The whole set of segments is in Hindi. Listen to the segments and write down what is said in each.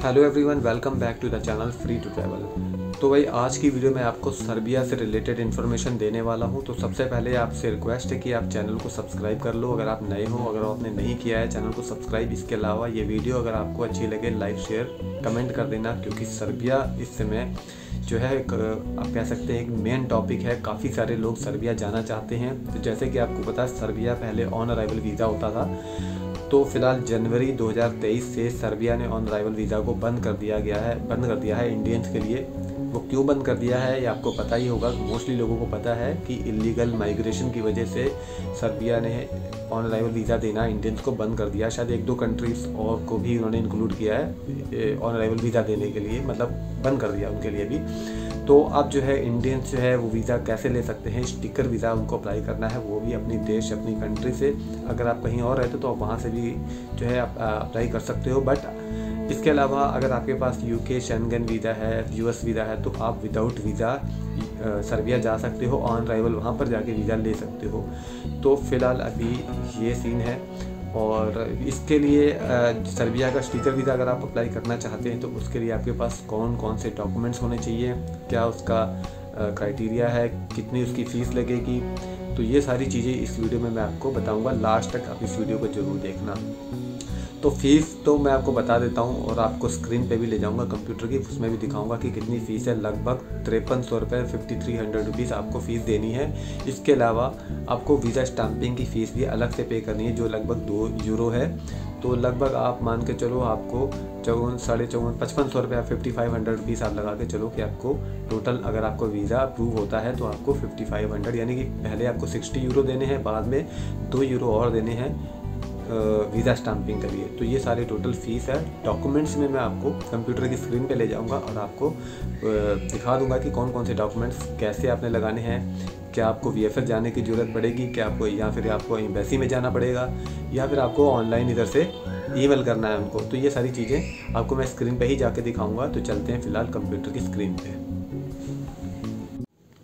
Hello everyone, welcome back to the channel Free to Travel. तो भाई आज की वीडियो में आपको सर्बिया से रिलेटेड इन्फॉर्मेशन देने वाला हूं। तो सबसे पहले आपसे रिक्वेस्ट है कि आप चैनल को सब्सक्राइब कर लो अगर आप नए हो। अगर आपने नहीं किया है चैनल को सब्सक्राइब, इसके अलावा ये वीडियो अगर आपको अच्छी लगे लाइक शेयर कमेंट कर देना, क्योंकि सर्बिया इस समय जो है आप कह सकते हैं एक मेन टॉपिक है। काफ़ी सारे लोग सर्बिया जाना चाहते हैं। तो जैसे कि आपको पता है सर्बिया पहले ऑन अराइवल वीज़ा होता था, तो फिलहाल जनवरी 2023 से सर्बिया ने ऑन अराइवल वीज़ा को बंद कर दिया है इंडियंस के लिए। वो क्यों बंद कर दिया है ये आपको पता ही होगा, मोस्टली लोगों को पता है कि इलीगल माइग्रेशन की वजह से सर्बिया ने ऑन अराइवल वीज़ा देना इंडियंस को बंद कर दिया। शायद एक दो कंट्रीज़ और को भी उन्होंने इंक्लूड किया है ऑन अराइवल वीज़ा देने के लिए, मतलब बंद कर दिया उनके लिए भी। तो अब जो है इंडियंस जो है वो वीज़ा कैसे ले सकते हैं, स्टिकर वीज़ा उनको अप्लाई करना है, वो भी अपनी देश अपनी कंट्री से। अगर आप कहीं और रहते तो आप वहाँ से भी जो है आप अप्लाई कर सकते हो। बट इसके अलावा अगर आपके पास यूके शेंगन वीज़ा है, यूएस वीज़ा है, तो आप विदाउट वीज़ा सर्बिया जा सकते हो, ऑन अराइवल वहाँ पर जाके वीज़ा ले सकते हो। तो फ़िलहाल अभी ये सीन है। और इसके लिए सर्बिया का स्टिकर वीज़ा अगर आप अप्लाई करना चाहते हैं तो उसके लिए आपके पास कौन कौन से डॉक्यूमेंट्स होने चाहिए, क्या उसका क्राइटेरिया है, कितनी उसकी फ़ीस लगेगी, तो ये सारी चीज़ें इस वीडियो में मैं आपको बताऊंगा। लास्ट तक आप इस वीडियो को ज़रूर देखना। तो फ़ीस तो मैं आपको बता देता हूँ और आपको स्क्रीन पे भी ले जाऊँगा कंप्यूटर की, उसमें भी दिखाऊँगा कि कितनी फ़ीस है। लगभग 5300 रुपये 5300 रुपीज़ आपको फ़ीस देनी है। इसके अलावा आपको वीज़ा स्टैंपिंग की फ़ीस भी अलग से पे करनी है, जो लगभग 2 यूरो है। तो लगभग आप मान के चलो आपको 5500 रुपये 5500 रुपीज़ आप लगा के चलो कि आपको टोटल अगर आपको वीज़ा अप्रूव होता है तो आपको 5500, यानी कि पहले आपको 60 यूरो देने हैं, बाद में 2 यूरो और देने हैं वीज़ा स्टैंपिंग के लिए। तो ये सारे टोटल फ़ीस है। डॉक्यूमेंट्स में मैं आपको कंप्यूटर की स्क्रीन पे ले जाऊंगा और आपको दिखा दूंगा कि कौन कौन से डॉक्यूमेंट्स कैसे आपने लगाने हैं। क्या आपको वीएफएस जाने की ज़रूरत पड़ेगी, क्या आपको या फिर आपको एम्बेसी में जाना पड़ेगा, या फिर आपको ऑनलाइन इधर से ईमेल करना है उनको। तो ये सारी चीज़ें आपको मैं स्क्रीन पे ही जाके दिखाऊंगा। तो चलते हैं फ़िलहाल कंप्यूटर की स्क्रीन पे।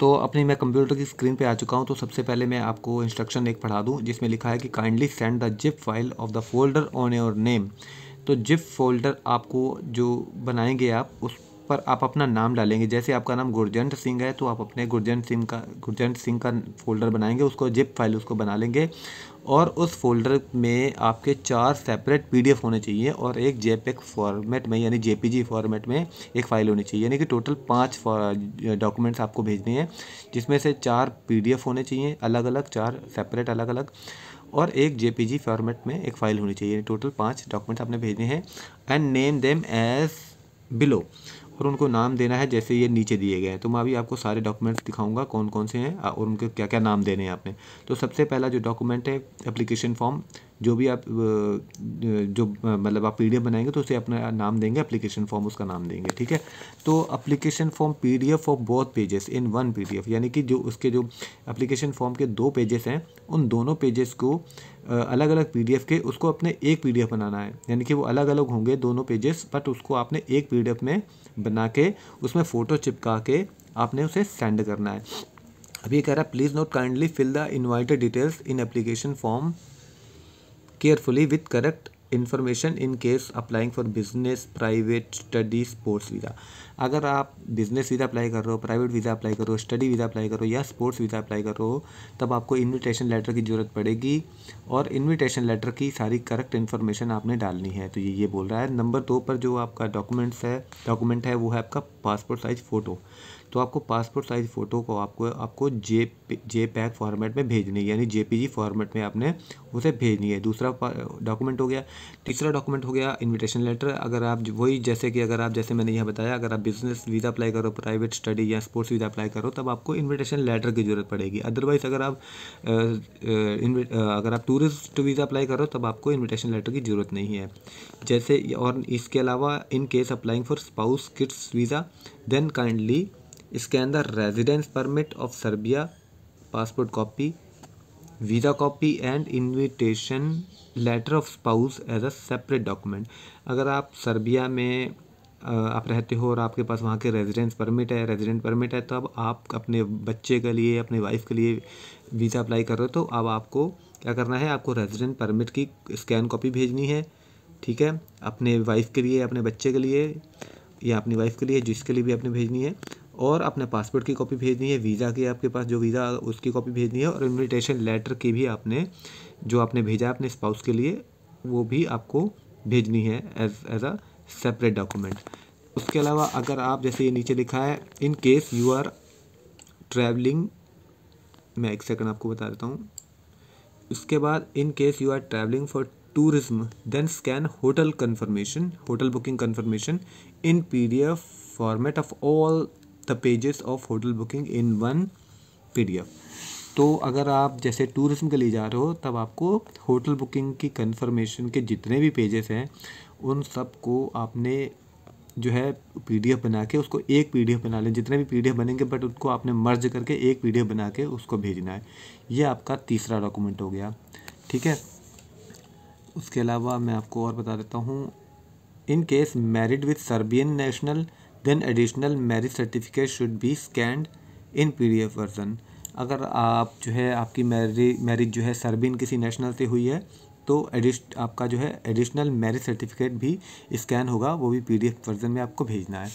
तो अपनी मैं कंप्यूटर की स्क्रीन पे आ चुका हूँ। तो सबसे पहले मैं आपको इंस्ट्रक्शन एक पढ़ा दूँ जिसमें लिखा है कि kindly send the zip file of the folder on your name. तो जिप फोल्डर आपको जो बनाएंगे आप उस पर आप अपना नाम डालेंगे। जैसे आपका नाम गुरजंट सिंह है तो आप अपने गुरजंट सिंह का फोल्डर बनाएंगे, उसको जिप फाइल उसको बना लेंगे। और उस फोल्डर में आपके 4 सेपरेट पीडीएफ होने चाहिए और एक जेपेग फॉर्मेट में यानी जेपीजी फॉर्मेट में एक फ़ाइल होनी चाहिए। यानी कि टोटल 5 डॉक्यूमेंट्स आपको भेजने हैं, जिसमें से 4 पीडीएफ होने चाहिए अलग अलग, 4 सेपरेट अलग अलग, और एक जेपीजी फॉर्मेट में एक फ़ाइल होनी चाहिए। टोटल 5 डॉक्यूमेंट्स आपने भेजने हैं। And name them as below, और उनको नाम देना है जैसे ये नीचे दिए गए हैं। तो मैं अभी आपको सारे डॉक्यूमेंट्स दिखाऊंगा कौन कौन से हैं और उनके क्या क्या नाम देने हैं आपने। तो सबसे पहला जो डॉक्यूमेंट है एप्लीकेशन फॉर्म, जो भी आप जो मतलब आप पीडीएफ बनाएंगे तो उसे अपना नाम देंगे, एप्लीकेशन फॉर्म उसका नाम देंगे, ठीक है। तो application form PDF of both pages in one PDF, यानी कि जो उसके जो एप्लीकेशन फॉर्म के 2 पेजेस हैं उन दोनों पेजेस को अलग अलग पीडीएफ के उसको अपने एक पीडीएफ बनाना है। यानी कि वो अलग अलग होंगे दोनों पेजेस, बट उसको आपने एक पीडीएफ में बना के उसमें फ़ोटो चिपका के आपने उसे सेंड करना है। अभी ये कह रहा है please note kindly fill the invited details in application form carefully with correct information in case applying for business, private, study, sports visa. अगर आप बिजनेस वीज़ा अप्लाई कर रहे हो, प्राइवेट वीज़ा अप्लाई कर रहे हो, स्टडी वीज़ा अप्लाई कर रहे हो या स्पोर्ट्स वीज़ा अप्लाई कर रहे हो, तब आपको इन्विटेशन लेटर की ज़रूरत पड़ेगी और इन्विटेशन लेटर की सारी करेक्ट इन्फॉर्मेशन आपने डालनी है। तो ये बोल रहा है। नंबर 2 पर जो आपका डॉक्यूमेंट है वो है आपका पासपोर्ट साइज़ फ़ोटो। तो आपको पासपोर्ट साइज़ फ़ोटो को आपको जेपैग फॉर्मेट में भेजनी है, यानी जेपीजी फॉर्मेट में आपने उसे भेजनी है। दूसरा डॉक्यूमेंट हो गया। तीसरा डॉक्यूमेंट हो गया इनविटेशन लेटर। अगर आप वही जैसे कि अगर आप जैसे मैंने यह बताया, अगर आप बिजनेस वीज़ा अप्लाई करो, प्राइवेट, स्टडी या स्पोर्ट्स वीज़ा अप्लाई करो, तब आपको इनविटेशन लेटर की ज़रूरत पड़ेगी। अदरवाइज़ अगर आप टूरिस्ट वीज़ा अप्लाई करो तब आपको इनविटेशन लेटर की ज़रूरत नहीं है। जैसे और इसके अलावा in case applying for spouse kids visa then kindly scan the residence permit of Serbia, passport copy, visa copy and invitation letter of spouse as a separate document. अगर आप सर्बिया में आप रहते हो और आपके पास वहाँ के रेजिडेंट परमिट है, तब आप अपने बच्चे के लिए, अपने वाइफ के लिए वीज़ा अप्लाई कर रहे हो, तो अब आपको क्या करना है, आपको रेजिडेंट परमिट की स्कैन कॉपी भेजनी है, ठीक है, अपने वाइफ के लिए, अपने बच्चे के लिए या अपनी वाइफ के लिए, जिसके लिए भी आपने भेजनी है, और अपने पासपोर्ट की कॉपी भेजनी है, वीज़ा की आपके पास जो वीज़ा उसकी कॉपी भेजनी है, और इनविटेशन लेटर की भी आपने जो आपने भेजा अपने स्पाउस के लिए वो भी आपको भेजनी है एज अ सेपरेट डॉक्यूमेंट। उसके अलावा अगर आप, जैसे ये नीचे लिखा है, in case you are travelling, मैं एक सेकंड आपको बता देता हूँ। इसके बाद in case you are travelling for tourism then scan hotel confirmation, hotel booking confirmation in PDF format of all the pages of hotel booking in one PDF। तो अगर आप जैसे टूरिज्म के लिए जा रहे हो तब आपको होटल बुकिंग की कन्फर्मेशन के जितने भी पेजेस हैं उन सब को आपने जो है PDF बना के उसको एक PDF बना लें, जितने भी PDF बनेंगे बट उनको आपने मर्ज करके एक PDF बना के उसको भेजना है। ये आपका तीसरा डॉक्यूमेंट हो गया, ठीक है। उसके अलावा मैं आपको और बता देता हूँ, in case married with Serbian national then additional marriage certificate should be scanned in PDF version. अगर आप जो है आपकी मैरिज जो है सर्बियन किसी नेशनल से हुई है तो आपका जो है एडिशनल मैरिज सर्टिफिकेट भी स्कैन होगा, वो भी PDF वर्जन में आपको भेजना है।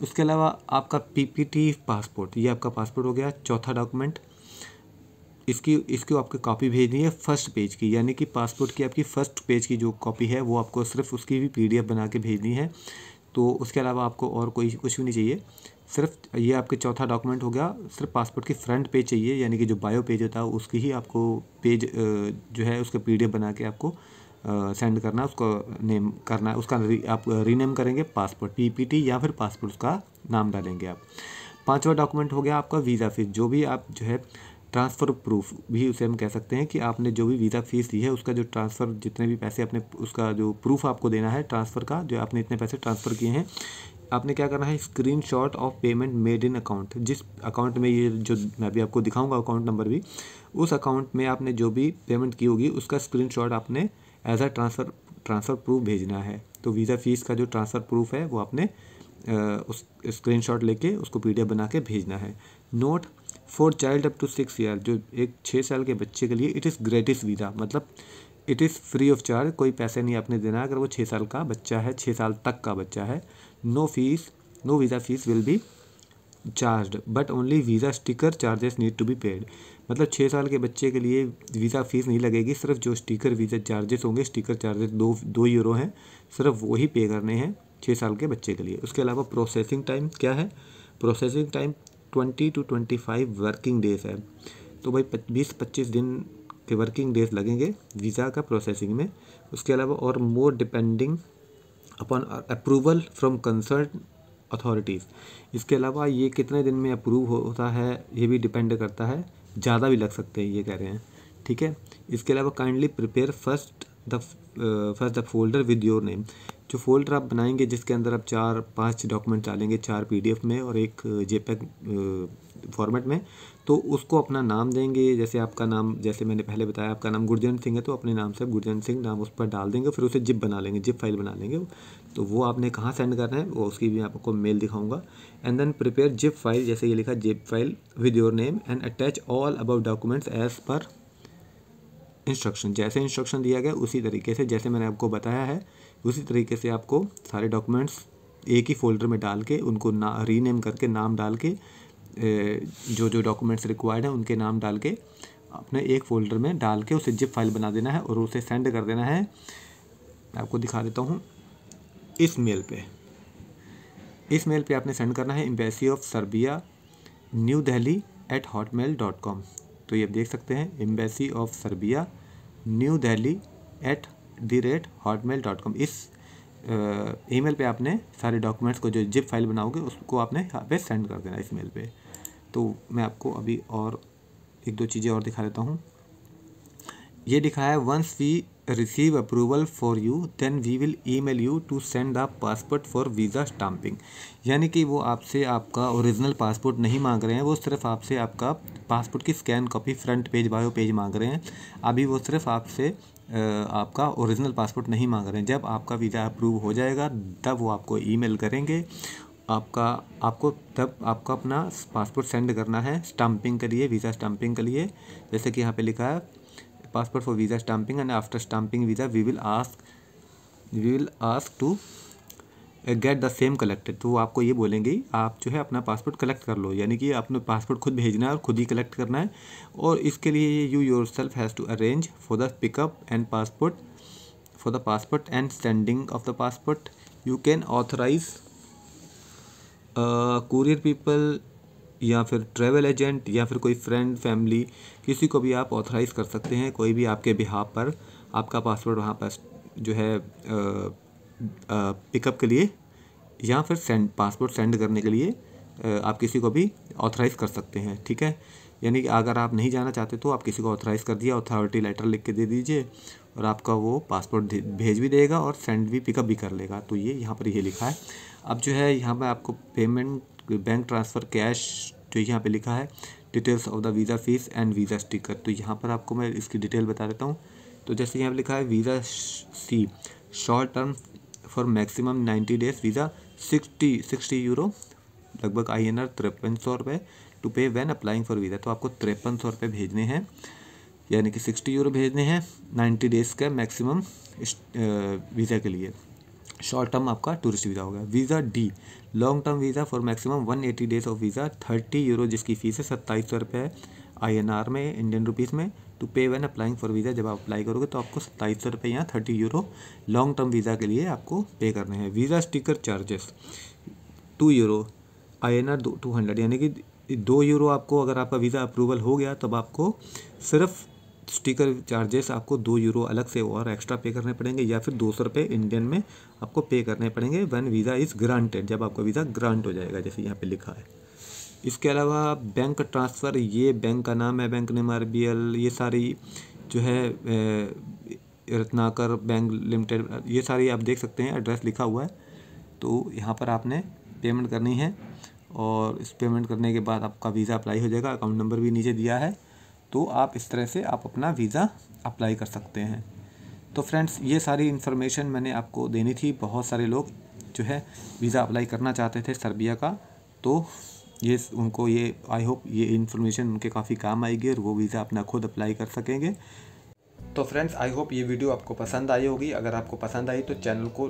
उसके अलावा आपका PPT पासपोर्ट, ये आपका पासपोर्ट हो गया चौथा डॉक्यूमेंट। इसकी आपको कॉपी भेजनी है फर्स्ट पेज की, यानी कि पासपोर्ट की आपकी फर्स्ट पेज की जो कॉपी है वो आपको सिर्फ उसकी भी PDF बना के भेजनी है। तो उसके अलावा आपको और कोई कुछ भी नहीं चाहिए, सिर्फ ये आपके चौथा डॉक्यूमेंट हो गया। सिर्फ पासपोर्ट की फ्रंट पेज चाहिए, यानी कि जो बायो पेज होता है उसकी ही आपको पेज जो है उसका PDF बना के आपको सेंड करना है, उसको नेम करना है, उसका आप रीनेम करेंगे पासपोर्ट PPT या फिर पासपोर्ट उसका नाम डालेंगे आप। पांचवा डॉक्यूमेंट हो गया आपका वीज़ा फीस, जो भी आप जो है ट्रांसफ़र प्रूफ भी उसे हम कह सकते हैं कि आपने जो भी वीज़ा फीस दी है उसका जो ट्रांसफ़र जितने भी पैसे अपने उसका जो प्रूफ आपको देना है ट्रांसफ़र का, जो आपने इतने पैसे ट्रांसफ़र किए हैं, आपने क्या करना है, screenshot of payment made in account, जिस अकाउंट में ये जो मैं अभी आपको दिखाऊंगा अकाउंट नंबर भी, उस अकाउंट में आपने जो भी पेमेंट की होगी उसका स्क्रीनशॉट आपने एज अ ट्रांसफ़र प्रूफ भेजना है। तो वीज़ा फीस का जो ट्रांसफ़र प्रूफ है वो आपने उस स्क्रीनशॉट लेके उसको PDF बना के भेजना है। Note for child up to 6 year, जो एक 6 साल के बच्चे के लिए इट इज़ ग्रेटिस वीज़ा, मतलब it is free of charge, कोई पैसे नहीं आपने देना अगर वो 6 साल का बच्चा है, 6 साल तक का बच्चा है। No visa fee will be charged but only visa sticker charges need to be paid. मतलब 6 साल के बच्चे के लिए वीज़ा फीस नहीं लगेगी, सिर्फ जो स्टिकर वीज़ा चार्जेस होंगे, स्टिकर चार्जेस 2 यूरो हैं, सिर्फ वो ही पे करने हैं 6 साल के बच्चे के लिए। उसके अलावा प्रोसेसिंग टाइम क्या है, processing time 20 to 25 working days है। तो भाई 20-25 दिन के वर्किंग डेज लगेंगे वीज़ा का प्रोसेसिंग में। उसके अलावा और more depending upon approval from concern authorities, इसके अलावा ये कितने दिन में अप्रूव होता है ये भी डिपेंड करता है, ज़्यादा भी लग सकते हैं ये कह रहे हैं, ठीक है। इसके अलावा kindly prepare first the folder with your name, जो फोल्डर आप बनाएंगे जिसके अंदर आप 4-5 डॉक्यूमेंट डालेंगे, 4 PDF में और एक JPEG फॉर्मेट में, तो उसको अपना नाम देंगे। जैसे आपका नाम, जैसे मैंने पहले बताया आपका नाम गुरजंत सिंह है तो अपने नाम से गुरजंत सिंह नाम उस पर डाल देंगे, फिर उसे जिप बना लेंगे, जिप फाइल बना लेंगे। तो वो आपने कहाँ सेंड करना है वो उसकी भी आपको मेल दिखाऊंगा। And then prepare zip file, जैसे ये लिखा zip file with your name and attach all above documents as per instruction, जैसे इंस्ट्रक्शन दिया गया उसी तरीके से, जैसे मैंने आपको बताया है उसी तरीके से आपको सारे डॉक्यूमेंट्स एक ही फोल्डर में डाल के उनको रीनेम करके नाम डाल के जो जो डॉक्यूमेंट्स रिक्वायर्ड हैं उनके नाम डाल के अपने एक फ़ोल्डर में डाल के उसे जिप फाइल बना देना है और उसे सेंड कर देना है। मैं आपको दिखा देता हूँ, इस मेल पे आपने सेंड करना है embassy of Serbia new Delhi @hotmail.com। तो ये आप देख सकते हैं embassy of Serbia new Delhi @hotmail.com। इस ईमेल पे आपने सारे डॉक्यूमेंट्स को जो जिप फाइल बनाओगे उसको आपने यहाँ पे सेंड कर देना इस मेल पे। तो मैं आपको अभी और 1-2 चीज़ें और दिखा देता हूँ। ये दिखाया है once we receive approval for you then we will email you to send the passport for visa stamping, यानी कि वो आपसे आपका ओरिजिनल पासपोर्ट नहीं मांग रहे हैं, वो सिर्फ आपसे आपका पासपोर्ट की scan copy front page bio page मांग रहे हैं। अभी वो सिर्फ आपसे आपका ओरिजिनल पासपोर्ट नहीं मांग रहे हैं। जब आपका वीज़ा अप्रूव हो जाएगा तब वो आपको ईमेल करेंगे, आपको तब आपका अपना पासपोर्ट सेंड करना है स्टाम्पिंग के लिए, वीज़ा स्टाम्पिंग के लिए। जैसे कि यहाँ पे लिखा है passport for visa stamping and after stamping visa we will ask we will ask to get the same collected. तो वो आपको ये बोलेंगे आप जो है अपना पासपोर्ट कलेक्ट कर लो, यानी कि आपने पासपोर्ट खुद भेजना है और खुद ही कलेक्ट करना है। और इसके लिए you yourself has to arrange for the pickup and passport for the passport and sending of the passport. You can authorise courier people या फिर ट्रैवल एजेंट या फिर कोई फ्रेंड फैमिली, किसी को भी आप ऑथराइज़ कर सकते हैं, कोई भी आपके बिहाफ पर आपका पासपोर्ट वहाँ पर जो है पिकअप के लिए या फिर पासपोर्ट सेंड करने के लिए आप किसी को भी ऑथराइज़ कर सकते हैं। ठीक है, यानी कि अगर आप नहीं जाना चाहते तो आप किसी को ऑथराइज़ कर दिया, अथॉरिटी लेटर लिख के दे दीजिए और आपका वो पासपोर्ट भेज भी देगा और सेंड भी पिकअप भी कर लेगा। तो ये यहाँ पर ये लिखा है। अब जो है यहाँ पर आपको पेमेंट, बैंक ट्रांसफ़र, कैश जो यहाँ पे लिखा है, details of the visa fees and visa sticker. तो यहाँ पर आपको मैं इसकी डिटेल बता देता हूँ। तो जैसे यहाँ पे लिखा है visa C short term for maximum 90 days visa 60 euro, लगभग INR 5300 रुपये टू पे व्हेन अप्लाइंग फॉर वीज़ा। तो आपको 5300 रुपये भेजने हैं, यानी कि 60 यूरो भेजने हैं 90 डेज़ का मैक्सिमम वीज़ा के लिए। शॉर्ट टर्म आपका टूरिस्ट वीज़ा होगा। Visa D long term visa for maximum 180 days of visa 30 euro, जिसकी फ़ीस है 2700 रुपये INR में, इंडियन रुपीज़ में, टू पे व्हेन अप्लाइंग फॉर वीज़ा। जब आप अप्लाई करोगे तो आपको 2700 रुपये या 30 यूरो लॉन्ग टर्म वीज़ा के लिए आपको पे करने हैं। Visa sticker charges 2 euro INR 200, यानी कि 2 यूरो आपको, अगर आपका वीज़ा अप्रूवल हो गया तब आपको सिर्फ स्टिकर चार्जेस आपको 2 यूरो अलग से और एक्स्ट्रा पे करने पड़ेंगे, या फिर 200 रुपये इंडियन में आपको पे करने पड़ेंगे व्हेन वीज़ा इज़ ग्रांटेड, जब आपका वीज़ा ग्रांट हो जाएगा, जैसे यहाँ पे लिखा है। इसके अलावा बैंक ट्रांसफ़र, ये बैंक का नाम है, बैंक नेम RBL, ये सारी जो है रत्नाकर बैंक लिमिटेड, ये सारी आप देख सकते हैं, एड्रेस लिखा हुआ है। तो यहाँ पर आपने पेमेंट करनी है और इस पेमेंट करने के बाद आपका वीज़ा अप्लाई हो जाएगा। अकाउंट नंबर भी नीचे दिया है, तो आप इस तरह से आप अपना वीज़ा अप्लाई कर सकते हैं। तो फ्रेंड्स, ये सारी इन्फॉर्मेशन मैंने आपको देनी थी। बहुत सारे लोग जो है वीज़ा अप्लाई करना चाहते थे सर्बिया का, तो ये उनको ये आई होप ये इन्फॉर्मेशन उनके काफ़ी काम आएगी और वो वीज़ा अपना खुद अप्लाई कर सकेंगे। तो फ्रेंड्स, आई होप ये वीडियो आपको पसंद आई होगी। अगर आपको पसंद आई तो चैनल को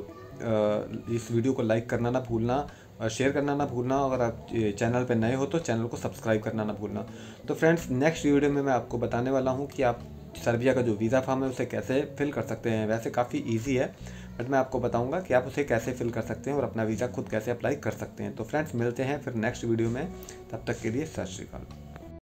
इस वीडियो को लाइक करना ना भूलना और शेयर करना ना भूलना। अगर आप चैनल पर नए हो तो चैनल को सब्सक्राइब करना ना भूलना। तो फ्रेंड्स, नेक्स्ट वीडियो में मैं आपको बताने वाला हूँ कि आप सर्बिया का जो वीज़ा फॉर्म है उसे कैसे फिल कर सकते हैं। वैसे काफ़ी ईजी है, बट मैं आपको बताऊंगा कि आप उसे कैसे फिल कर सकते हैं और अपना वीज़ा खुद कैसे अप्लाई कर सकते हैं। तो फ्रेंड्स, मिलते हैं फिर नेक्स्ट वीडियो में, तब तक के लिए सत श्री अकाल।